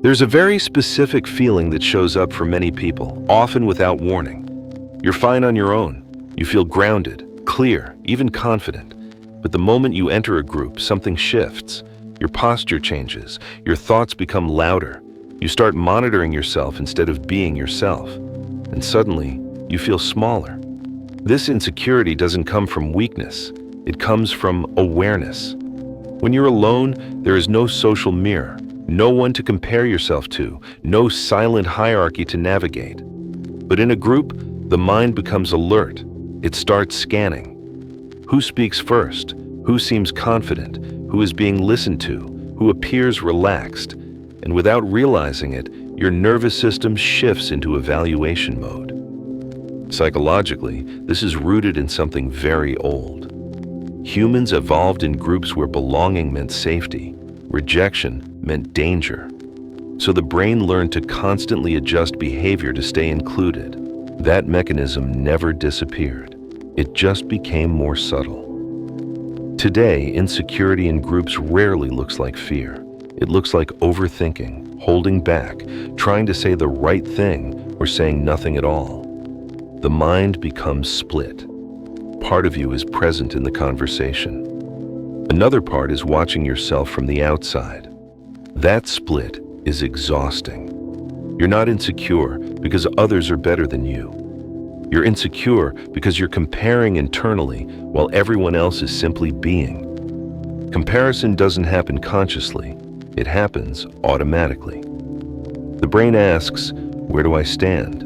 There's a very specific feeling that shows up for many people, often without warning. You're fine on your own. You feel grounded, clear, even confident. But the moment you enter a group, something shifts. Your posture changes. Your thoughts become louder. You start monitoring yourself instead of being yourself. And suddenly, you feel smaller. This insecurity doesn't come from weakness. It comes from awareness. When you're alone, there is no social mirror, no one to compare yourself to, no silent hierarchy to navigate. But in a group, the mind becomes alert. It starts scanning. Who speaks first? Who seems confident? Who is being listened to? Who appears relaxed? And without realizing it, your nervous system shifts into evaluation mode. Psychologically, this is rooted in something very old. Humans evolved in groups where belonging meant safety, rejection meant danger. So the brain learned to constantly adjust behavior to stay included. That mechanism never disappeared. It just became more subtle. Today, insecurity in groups rarely looks like fear. It looks like overthinking, holding back, trying to say the right thing, or saying nothing at all. The mind becomes split. Part of you is present in the conversation. Another part is watching yourself from the outside. That split is exhausting. You're not insecure because others are better than you. You're insecure because you're comparing internally while everyone else is simply being. Comparison doesn't happen consciously. It happens automatically. The brain asks, where do I stand?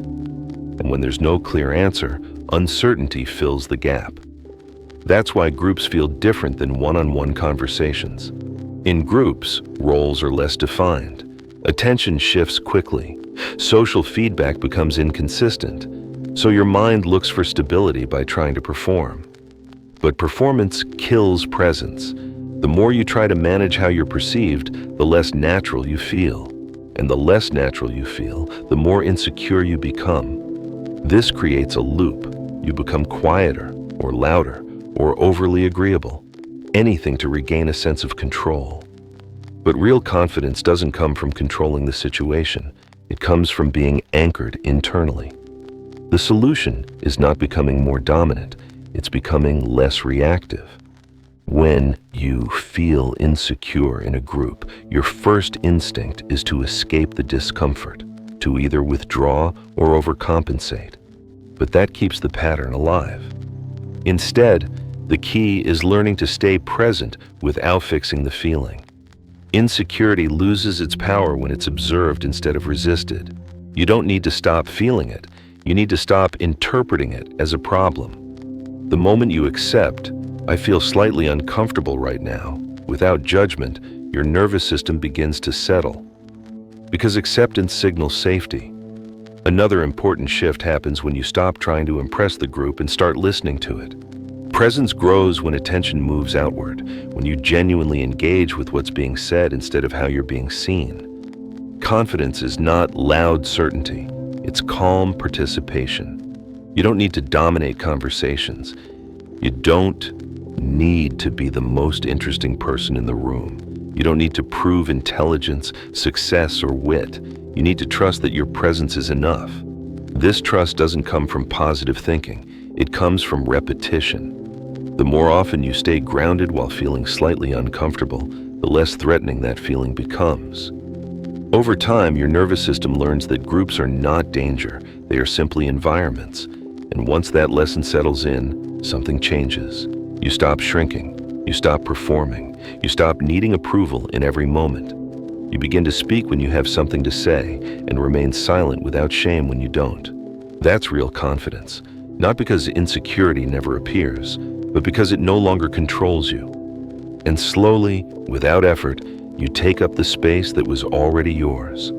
And when there's no clear answer, uncertainty fills the gap. That's why groups feel different than one-on-one conversations. In groups, roles are less defined. Attention shifts quickly. Social feedback becomes inconsistent. So your mind looks for stability by trying to perform. But performance kills presence. The more you try to manage how you're perceived, the less natural you feel. And the less natural you feel, the more insecure you become. This creates a loop. You become quieter, or louder, or overly agreeable. Anything to regain a sense of control. But real confidence doesn't come from controlling the situation. It comes from being anchored internally. The solution is not becoming more dominant, it's becoming less reactive. When you feel insecure in a group, your first instinct is to escape the discomfort, to either withdraw or overcompensate. But that keeps the pattern alive. Instead, the key is learning to stay present without fixing the feeling. Insecurity loses its power when it's observed instead of resisted. You don't need to stop feeling it. You need to stop interpreting it as a problem. The moment you accept, I feel slightly uncomfortable right now, without judgment, your nervous system begins to settle. Because acceptance signals safety. Another important shift happens when you stop trying to impress the group and start listening to it. Presence grows when attention moves outward, when you genuinely engage with what's being said instead of how you're being seen. Confidence is not loud certainty. It's calm participation. You don't need to dominate conversations. You don't need to be the most interesting person in the room. You don't need to prove intelligence, success, or wit. You need to trust that your presence is enough. This trust doesn't come from positive thinking. It comes from repetition. The more often you stay grounded while feeling slightly uncomfortable, the less threatening that feeling becomes. Over time, your nervous system learns that groups are not danger, they are simply environments. And once that lesson settles in, something changes. You stop shrinking, you stop performing, you stop needing approval in every moment. You begin to speak when you have something to say and remain silent without shame when you don't. That's real confidence, not because insecurity never appears, but because it no longer controls you. And slowly, without effort, you take up the space that was already yours.